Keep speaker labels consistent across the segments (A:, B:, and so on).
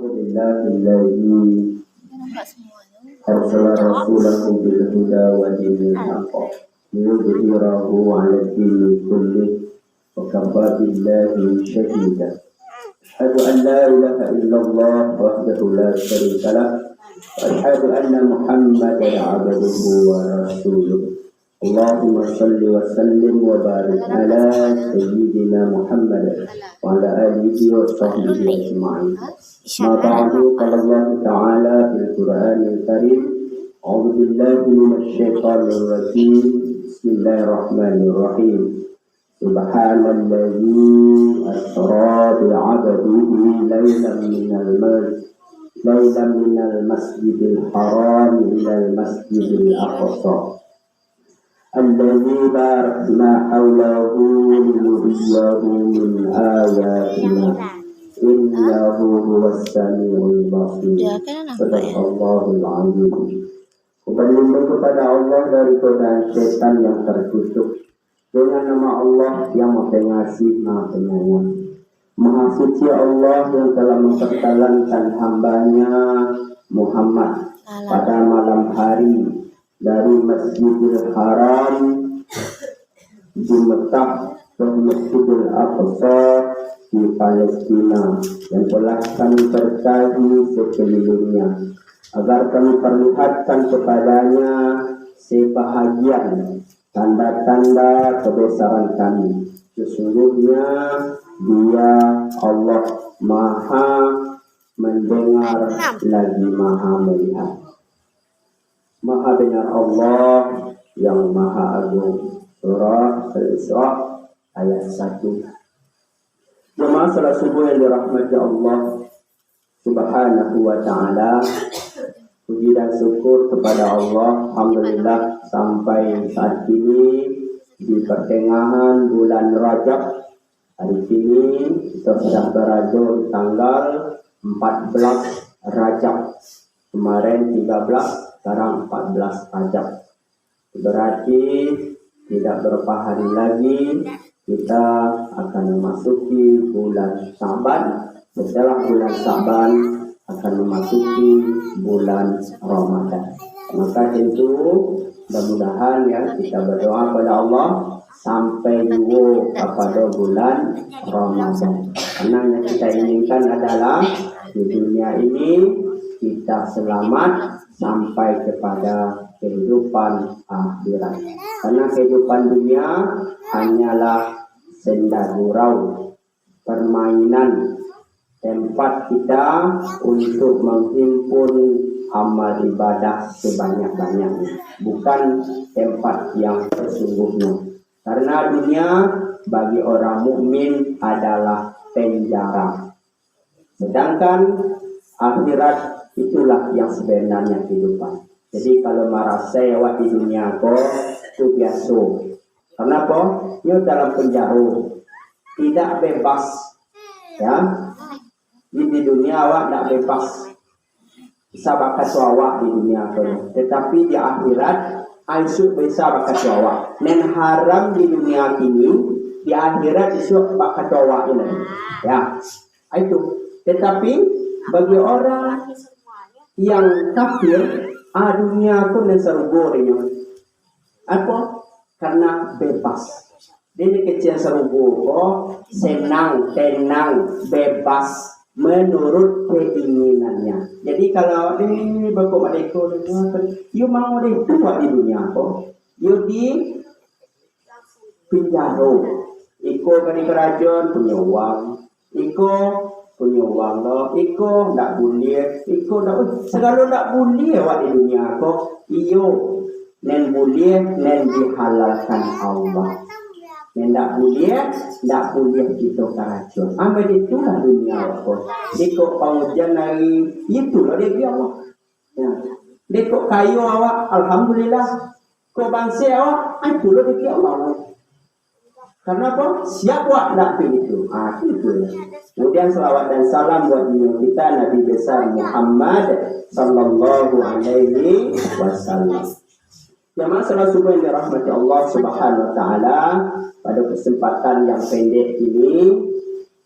A: الحمد لله الذي أرسل رسوله بالهدى ودين الحق ليظهره على الدين كله وكفى بالله شهيدا. أشهد أن لا إله إلا الله وحده لا شريك له وأشهد أن محمدا عبده ورسوله. اللهم صل وسلم وبارك على سيدنا محمد وعلى آله وصحبه أجمعين. ما بعد قال الله تعالى في القرآن الكريم: أعوذ بالله من الشيطان الرجيم. بسم الله الرحمن الرحيم. سبحان الذي أسرى بعبده ليلا من المسجد الحرام إلى المسجد الأقصى الذي باركنا حوله لنريه من آياتنا إنه هو السميع البصير. Sadaqallahul azim. Berlindung kepada Allah dari godaan setan yang terkutuk dengan nama Allah yang Maha Pengasih, Maha Penyayang. Maha suci Allah yang telah memperjalankan hambanya Muhammad pada malam hari dari Masjidil Haram di Mekah ke Masjidil Aqsa di Palestina yang telah kami berkahi sekelilingnya agar kami perlihatkan kepadanya sebahagian tanda-tanda kebesaran kami. Sesungguhnya Dia Allah Maha mendengar lagi Maha melihat. Maha dengar Allah yang Maha Agung. Surah Al-Isra ayat 1. Jemaah salat subuh yang dirahmati Allah Subhanahu wa ta'ala, puji dan syukur kepada Allah. Alhamdulillah sampai saat ini di pertengahan bulan Rajab. Hari ini kita sudah berada di tanggal 14 Rajab. Kemarin 13, sekarang 14 Rajab. Berarti tidak berapa hari lagi kita akan memasuki bulan Syaban. Setelah bulan Syaban akan memasuki bulan Ramadan. Maka tentu mudah-mudahan ya kita berdoa kepada Allah sampai dulu kepada bulan Ramadan. Karena yang kita inginkan adalah di dunia ini kita selamat sampai kepada kehidupan akhirat. Karena kehidupan dunia hanyalah senda gurau, permainan, tempat kita untuk menghimpun amal ibadah sebanyak-banyaknya, bukan tempat yang sesungguhnya. Karena dunia bagi orang mukmin adalah penjara, sedangkan akhirat itulah yang sebenarnya kehidupan. Jadi kalau merasa awak di dunia kau itu biasa. Kenapa? Ia dalam penjara, tidak bebas. Ya, di dunia awak tidak bebas. Bisa bakas awak di dunia kau. Tetapi di akhirat isu bisa bakas awak. Dan haram di dunia ini, di akhirat isu bakas awak ini. Ya, itu. Tetapi bagi orang yang kafir, dunia pun yang serugurnya. Apa? Karena bebas. Dia kecil serugur, senang, tenang, bebas menurut keinginannya. Jadi kalau ini bapak adikku, you mau deh tua di dunia apa? You di penjara. Iko dari kerajaan punya uang, iko punya uang loh, iko ndak boleh, iko ndak segala ndak boleh awak di dunia kok. Iyo nen boleh, nen dihalalkan Allah. Nen ndak boleh kita kerajaan. Ambil itulah dunia kok. Iko pengujian dari itulah dia Allah. Ya. Iko kayu awak, alhamdulillah. Ko bangsa awak, itulah dia Allah. Karena apa? Siapa nak itu? Itu. Kemudian salawat dan salam buat kita Nabi besar Muhammad sallallahu alaihi wasallam. Jemaah salat subuh yang dirahmati Allah Subhanahu wa taala, pada kesempatan yang pendek ini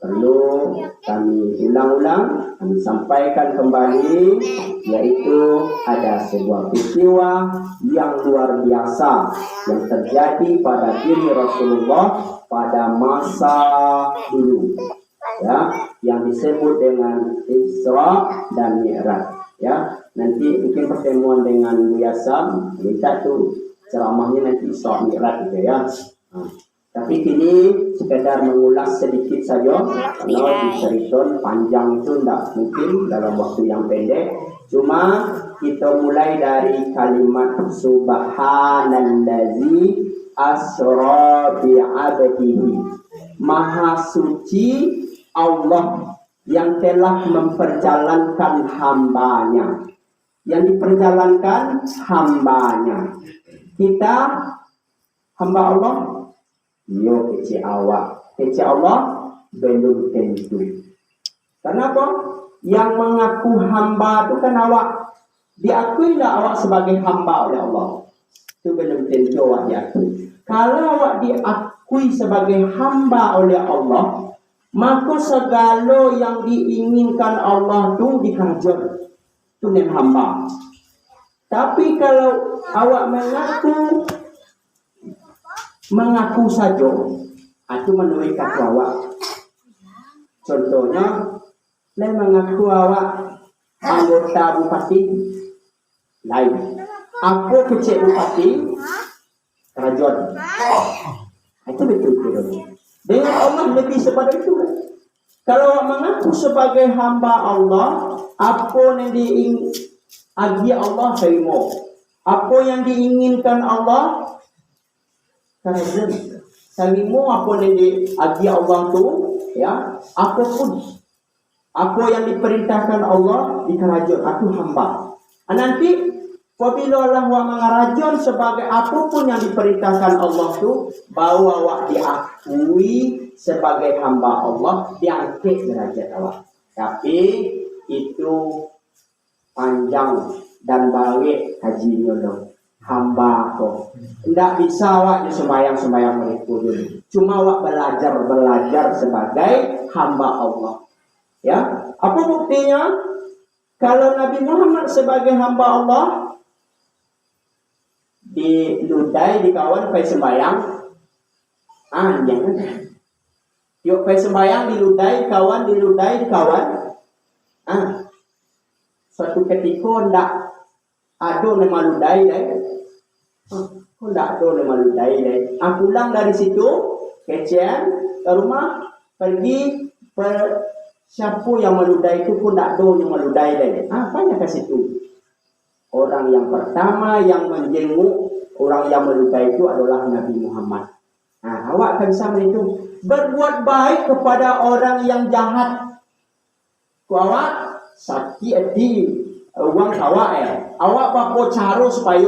A: perlu kami ulang-ulang, kami sampaikan kembali, yaitu ada sebuah peristiwa yang luar biasa yang terjadi pada diri Rasulullah pada masa dulu, ya, yang disebut dengan Isra dan Mi'raj. Ya, nanti mungkin pertemuan dengan Bu Yasam, minta tuh ceramahnya nanti Isra Mi'raj gitu ya. Tapi kini sekedar mengulas sedikit saja, kalau diceritakan panjang itu tidak mungkin dalam waktu yang pendek. Cuma kita mulai dari kalimat Subhanallazi asra bi'abdihi. Maha suci Allah yang telah memperjalankan hambanya. Yang diperjalankan hambanya. Kita hamba Allah. Yo kecil awak, kecil Allah belum tentu. Kenapa? Yang mengaku hamba itu kan awak. Diakui lah awak sebagai hamba oleh Allah. Itu belum tentu awak diakui. Kalau awak diakui sebagai hamba oleh Allah, maka segala yang diinginkan Allah itu dikerjakan. Itu yang hamba. Tapi kalau awak mengaku saja, itu menurut kata awak. Contohnya, mengaku awak anggota bupati lain. Aku kecil bupati kerajaan. Itu betul-betul. Dengan Allah lebih sepada itu. Kalau awak mengaku sebagai hamba Allah, apa yang diinginkan Allah terima. Apa yang diinginkan Allah kerajaan. Salimu apa yang diagi Allah tu, ya, apapun apa yang diperintahkan Allah di kerajaan, aku hamba. Nanti apabila Allah mengerajaan sebagai apapun yang diperintahkan Allah tu, bawa awak diakui sebagai hamba Allah, diangkat derajat awak. Tapi itu panjang dan balik kajinya dong. Hamba kok. Tidak bisa awak sembahyang mereka dulu. Cuma awak belajar sebagai hamba Allah. Ya, apa buktinya? Kalau Nabi Muhammad sebagai hamba Allah diludai di kawan pai sembahyang, jangan. Yuk pai sembahyang diludai di kawan. Suatu ketika ndak ada nama ludai deh. Kok tak ada nama ludai deh. Pulang dari situ, kecian ke rumah, pergi siapa yang meludai itu pun tak ada yang meludai deh. Apanya ke situ? Orang yang pertama yang menjenguk orang yang meludai itu adalah Nabi Muhammad. Awak kan sama itu. Berbuat baik kepada orang yang jahat. Awak sakit hati uang awak awak apa cara supaya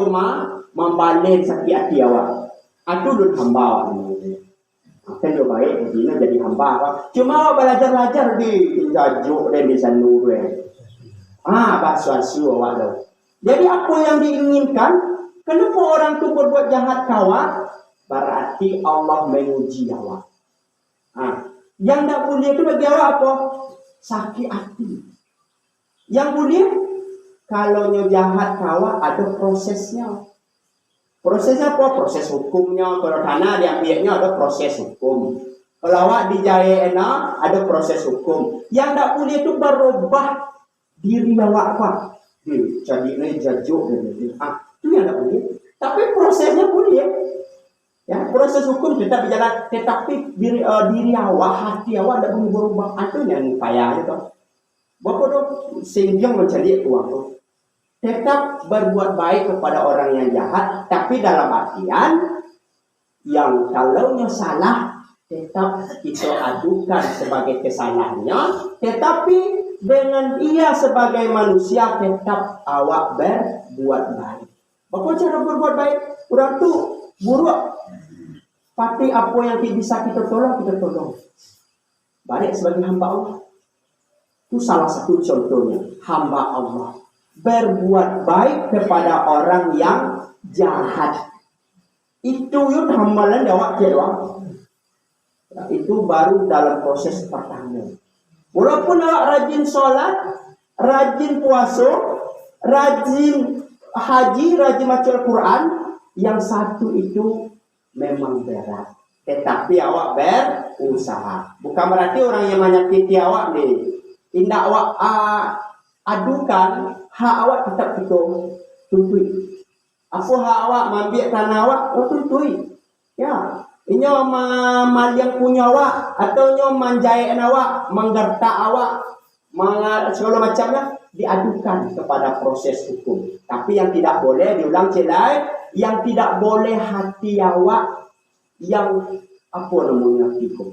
A: membalik sakit hati awak. Itu dulu hamba awak. Kan dia baik begini jadi hamba awak. Cuma awak belajar di jajuk dan di sanu basuh awak tu. Jadi apa yang diinginkan? Kenapa orang tu berbuat jahat kawak? Berarti Allah menguji awak. Yang tak boleh itu bagi awak apa? Sakit hati. Yang boleh kalau jahat kawak ada prosesnya. Prosesnya apa? Proses hukumnya. Kalau tanah diambilnya ada proses hukum. Kalau awak dijaya enak ada proses hukum. Yang tak boleh itu berubah diri awak apa? Jadi ini jajuk itu yang tak boleh. Tapi prosesnya boleh. Ya, proses hukum tetap berjalan, tetapi diri awak, hati awak tidak boleh berubah. Itu yang payah itu. Bapak tu sehingga mencari uang tu. Tetap berbuat baik kepada orang yang jahat, tapi dalam artian yang kalaunya salah tetap kita adukan sebagai kesalahannya, tetapi dengan ia sebagai manusia tetap awak berbuat baik. Bapak cara berbuat baik, orang tu buruk. Tapi apa yang bisa kita tolong, kita tolong. Balik sebagai hamba Allah. Itu salah satu contohnya. Hamba Allah. Berbuat baik kepada orang yang jahat. Itu yun hamalan awak doang. Nah, itu baru dalam proses pertama. Walaupun awak rajin sholat, rajin puasa, rajin haji, rajin baca Al-Quran, yang satu itu memang berat. Tetapi awak berusaha. Bukan berarti orang yang menyakiti awak nih, tidak awak adukan, hak awak tetap kita tuntui. Apa hak awak mengambil tanah awak, tuntui. Ya, ini yang punya awak, atau nyo manjai awak, menggertak awak, segala macamnya diadukan kepada proses hukum. Tapi yang tidak boleh, diulang celai, yang tidak boleh hati awak yang apa namanya kiko,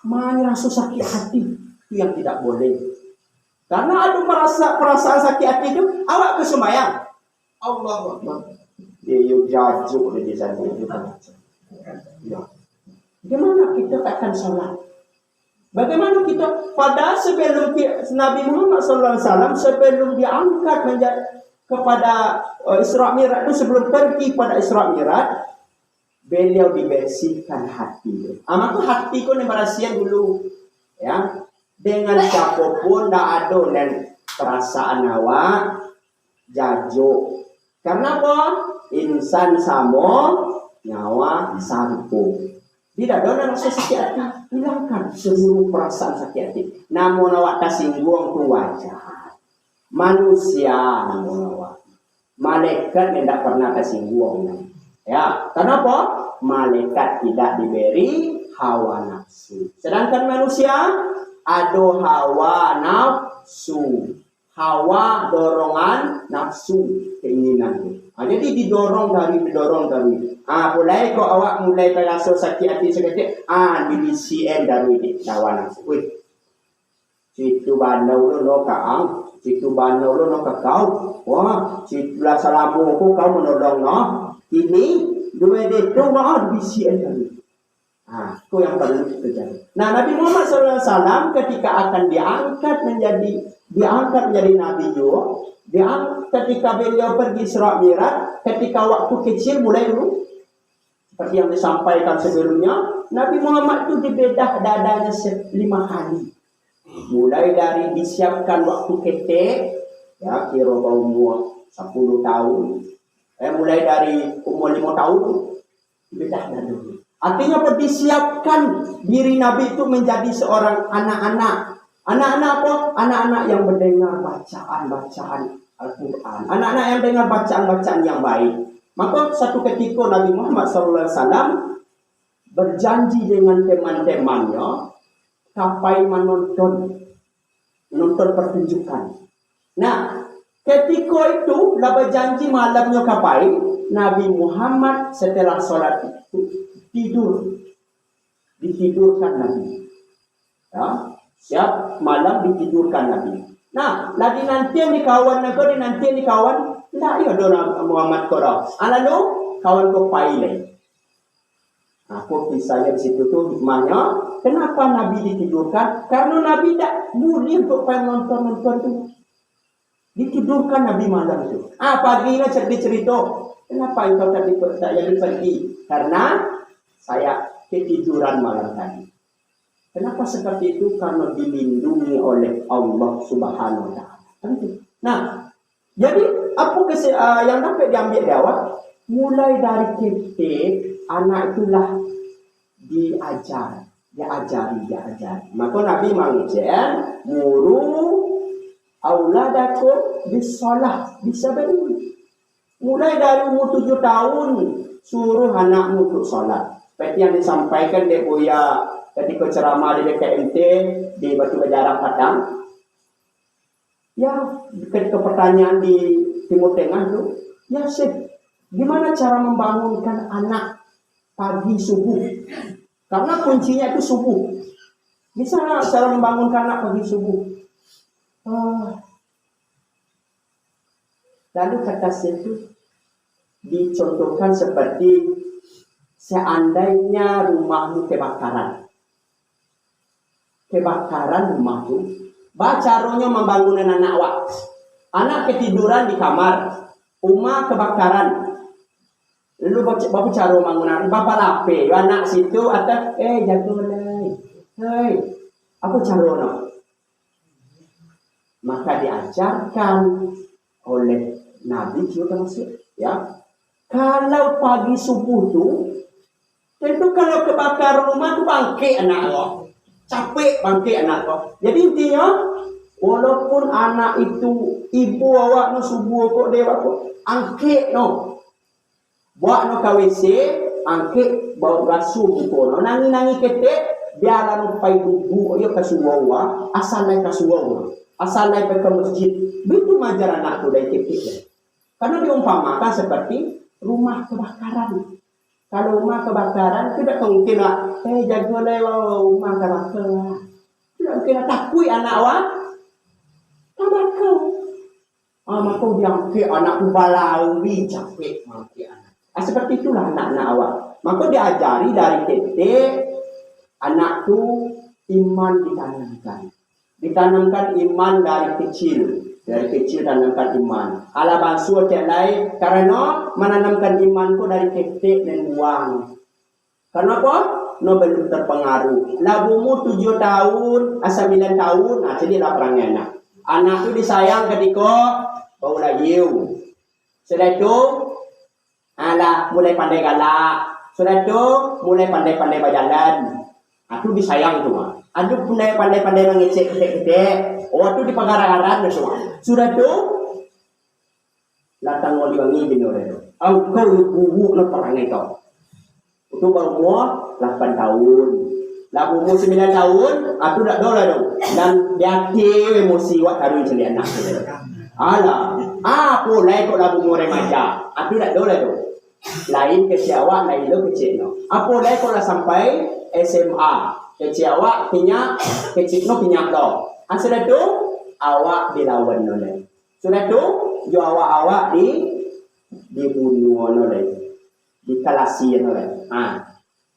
A: merasa sakit hati, itu yang tidak boleh. Karena ada perasaan sakit hati itu, awak kesembayang. Allah Akbar. Dia jajuk di sana. Ya. Bagaimana kita takkan sholat? Bagaimana kita pada sebelum Nabi Muhammad SAW sebelum diangkat menjadi kepada Isra Mi'raj itu, sebelum pergi pada Isra Mi'raj, beliau dibersihkan hati. Maka hati kau ni berasian dulu, ya. Dengan siapapun tak ada dan perasaan awak jajuk. Karena apa? Insan sama nyawa satu. Tidak ada rasa sakit hati. Hilangkan seluruh perasaan sakit hati. Namun awak tersinggung itu wajar. Manusia namun awak. Malaikat tidak pernah tersinggung. Ya, kenapa? Malaikat tidak diberi hawa nafsu. Sedangkan manusia ada hawa nafsu. Hawa dorongan nafsu keinginan. Jadi didorong dari. Mulai kok awak mulai terasa sakit hati sekejap, di BCN dari hawa nafsu. Wih, situ bandau lo kaang, situ bandau lo kau. Wah, situ lah salamu kau menolong no. Ini dua itu di BCN dari. Itu yang perlu terjadi. Nah, Nabi Muhammad SAW ketika akan diangkat menjadi Nabi juga, ketika beliau pergi Isra Mi'raj, ketika waktu kecil mulai dulu, seperti yang disampaikan sebelumnya, Nabi Muhammad itu dibedah dadanya 5 kali. Mulai dari disiapkan waktu ketek, ya kira umur 10 tahun, mulai dari umur 5 tahun, dibedah dada. Artinya apa? Disiapkan diri Nabi itu menjadi seorang anak-anak. Anak-anak apa? Anak-anak yang mendengar bacaan-bacaan Al-Quran. Anak-anak yang dengar bacaan-bacaan yang baik. Maka satu ketika Nabi Muhammad SAW berjanji dengan teman-temannya sampai menonton pertunjukan. Nah, ketika itu lah berjanji malamnya kapai, Nabi Muhammad setelah sholat itu ditidurkan Nabi. Ya, siap malam ditidurkan Nabi. Nah, lagi nanti yang dikawan negeri nanti yang dikawan, tidak ya dona Muhammad korang. Lalu kawan kau pailai. Aku kisahnya di situ tuh hikmahnya. Kenapa Nabi ditidurkan? Karena Nabi tidak boleh untuk nonton itu. Ditidurkan Nabi malam itu. Paginya cerita. Kenapa engkau tadi saya pergi? Karena saya ketiduran malam tadi. Kenapa seperti itu? Karena dilindungi oleh Allah Subhanahu wa Ta'ala. Nah, jadi apa yang dapat diambil dari awal? Mulai dari kecil, anak itulah diajari. Maka Nabi mengajar, muru auladakum bisalah, bisa beri. Mulai dari umur 7 tahun, suruh anakmu untuk sholat. Seperti yang disampaikan oleh Buya ketika ceramah di BKMT di Batu Bejarang Padang. Ya, ketika pertanyaan di Timur Tengah itu, ya Syekh, gimana cara membangunkan anak pagi subuh? Karena kuncinya itu subuh. Bisa cara membangunkan anak pagi subuh? Lalu kata Syekh itu dicontohkan seperti seandainya rumahmu kebakaran rumahmu, caranya membangunkan anak awak. Anak ketiduran di kamar, rumah kebakaran. Lu bapak cara mangunan bapak lape anak situ atau jago lay. Hei, apa cara no? Maka diajarkan oleh Nabi juga masih ya. Kalau pagi subuh tuh, tentu kalau kebakar rumah tuh bangkit anak lo, capek bangkit anak lo. Jadi intinya, walaupun anak itu ibu awak no subuh kok dewa kok angkit no, buat no KWC, angkit bau basuh buku no, nangi ketek, biarlah no pai bubu, yo kasuwawa, asal naik kasuwawa, asal naik ke masjid, begitu majar anak tu dari ketek. Karena diumpamakan seperti rumah kebakaran. Kalau rumah kebakaran tidak mungkin lah, jago lewat rumah kebakaran. Tidak mungkin takut anak awak, kebakar. Maka diangkat anak tu balawi capek mangkit anak. Seperti itulah anak-anak awak. Maka diajari dari titik anak tu iman ditanamkan. Ditanamkan iman dari kecil. Dari kecil tanamkan iman. Ala basuh tiap lain karena menanamkan imanku dari ketik dan uang. Kenapa? No belum terpengaruh. Labumu 7 tahun, 9 tahun, nah jadilah perangnya anak. Anak itu disayang ketika bau layu. Sudah itu, mulai pandai galak. Sudah itu, mulai pandai-pandai berjalan. Aku disayang tuh. Aku pandai-pandai mengecek ketik-ketik. Itu di pagara-garan semua. Sudah tu latang mau diwangi binore. Engkau bubu na perangai kau. Itu baru mu 8 tahun. Labu mu 9 tahun, aku dak dola dong. Dan diake emosi wak taruh jadi anak. Alah, aku lain kok labu mu remaja. Aku dak dola dong. Lain kecil awak, lain lo kecil no. Aku lain kok sampai SMA. Kecil awak punya kecil no punya lo. Sudah tu awak dilawan oleh. Sudah tu jo awak dibunuh oleh. Dikalasian oleh.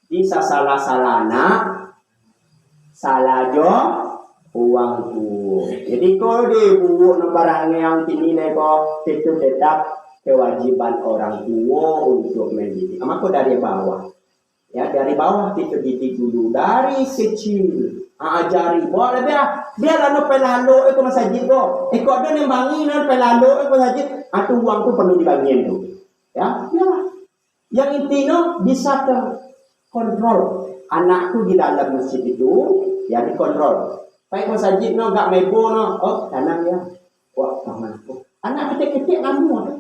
A: Di salah-salahna salah jo uang tu. Jadi kalau dibunuh barang yang dinilai kok itu tetap kewajiban orang tua untuk mendidik. Maka dari bawah. Ya, dari bawah kita didik dulu dari kecil. Ajari boleh biar no pelalo itu masjid kok. Kok ada yang bangi no pelalo itu masjid. Atau uang tu perlu dibagiin tu. Ya, biarlah. Yang intinya bisa terkontrol. Anakku di dalam masjid itu ya dikontrol. Baik masjid no gak mebo no. Tanam ya. Wah, tangan aku. Anak kecil-kecil kamu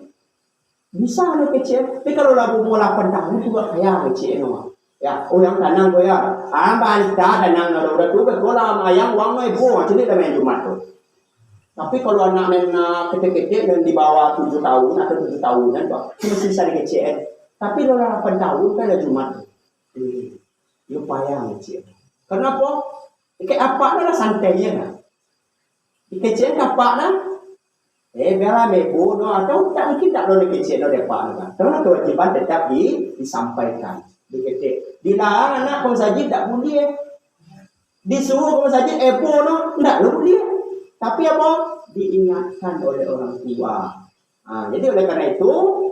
A: bisa no kecil. Tapi kalau labu mu 8 tahun juga kayak kecil no. Ya, yang tanang ko ya. Banta tanang na udah tu bekola mayang uang mai bo, jadi dah main Jumat tu. Tapi kalau anak yang kecil-kecil dan di bawah 7 tahun atau 7 tahunan tu, mesti sari kecil. Tapi kalau 8 tahun kan ada Jumat. Yo payah kecil. Kenapa? Kayak apa dah santai ya kan. Kecil apa dah? Biarlah mebo no atau tak mungkin tak lo kecil no depan kan. Karena kewajiban tetap disampaikan. Dilarang anak masjid tak boleh. Disuruh masjid no tak boleh. Tapi apa? Diingatkan oleh orang tua. Jadi oleh karena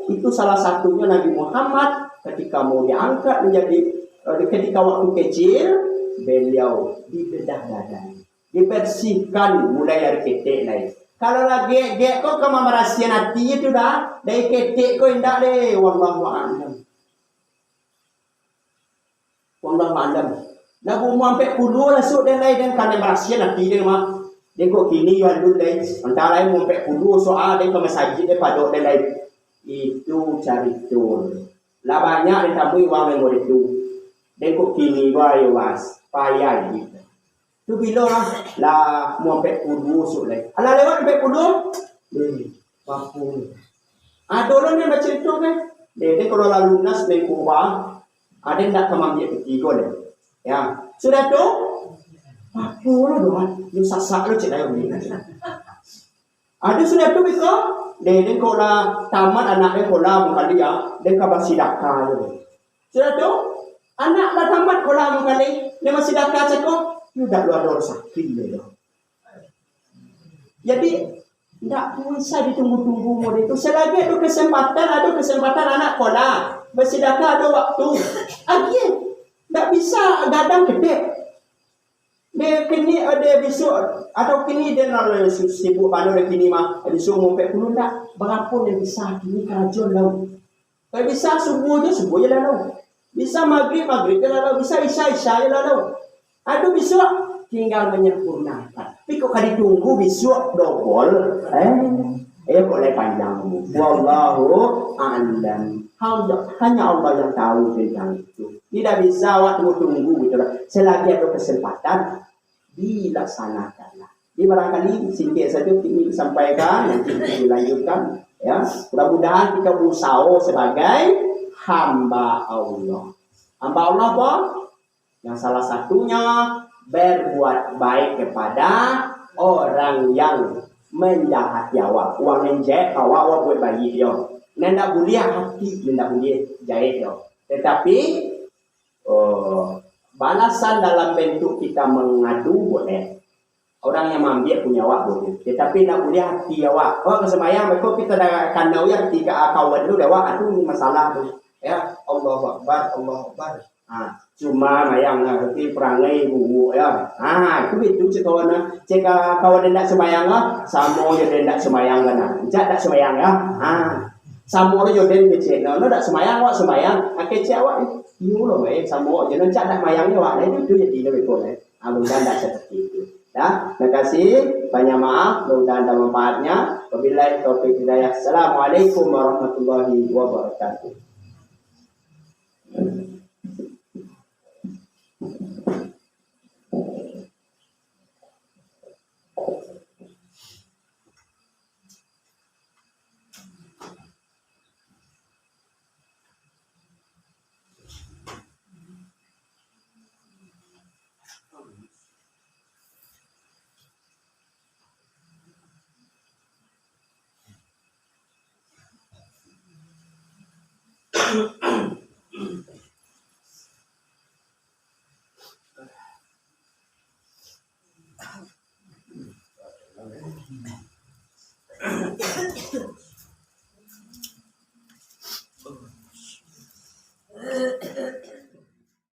A: itu salah satunya Nabi Muhammad ketika mau diangkat menjadi ketika waktu kecil beliau dibedah badan, dibersihkan mulai dari ketek lain. Kalau lagi kok kemarasian hati itu dah dari ketek kok indah deh. Wallahu a'lam. Wallahu a'lam. Nak bumu sampai puluh rasuk dan lain dan karena merasian hati dia mah. Dia kok kini yang dulu deh. Antara lain sampai puluh soal dia ke masjid dia pada dan lain. Itu cari tur. Lah banyak ditambui uang yang boleh tu. Dia kok kini gua ya was. Payah gitu. Tu bila lah mau sampai puluh sok lain. Alah lewat sampai puluh. Papun. Dulu ni baca itu kan. Dia kalau lalu lunas main kubah. Ada yang tak kemampuan ketiga deh. Ya, sudah tu. Apa lah doan? Yang sasak lo cakap yang ni. Ada sudah tu bisa. Dia kalau tamat anak dia kalau muka dia, dia kabar sidakah je. Sudah tu, anak dah tamat kalau muka dia masih sidakah cakap, dia dah luar dor sakit dia. Jadi tidak bisa ditunggu-tunggu model itu. Selagi ada kesempatan anak kola. bersedekah ada waktu. Akhir tak bisa gadang kedek. Dia kini ada besok atau kini dia nak sibuk pada dia kini mah besok mau pek puluh tak berapa dia bisa kini kerajaan lau. Kalau bisa subuh je lah lau. Bisa maghrib je lah lau. Bisa isya je lah lau. Aduh besok tinggal menyempurnakan. Tapi kok kali tunggu besok double. Boleh panjang. Wallahu a'lam. Hanya Allah yang tahu tentang itu. Tidak bisa waktu tunggu gitu. Selagi ada kesempatan dilaksanakanlah. Jadi barangkali singkat saja ini disampaikan, nanti dilanjutkan. Ya, mudah-mudahan kita berusaha sebagai hamba Allah. Hamba Allah apa? Yang salah satunya berbuat baik kepada orang yang menjahati awak. Uang menjahit awak buat bayi dia. Nanda boleh hati, nanda boleh jahit dia. Tetapi balasan dalam bentuk kita mengadu boleh. Orang yang mengambil punya awak boleh. Tetapi nak boleh hati awak. Kesemayang mereka kita dah kandau yang tiga kawan tu awak itu masalah tu. Ya, Allahu Akbar, Allahu Akbar. Cuma mayang nanti perangai bubu ya. Itu kawan jika kawan tidak semayang sama je tidak semayang kan. Tak semayang ya. Sama je den kecil. No tak semayang awak semayang. Kecil awak you loh sama je tak nak mayang awak. Itu jadi lebih boleh. Mudah-mudahan tak seperti itu. Ya, terima kasih. Banyak maaf. Mudah-mudahan ada manfaatnya. Wabillahi taufiq hidayah. Assalamualaikum warahmatullahi wabarakatuh.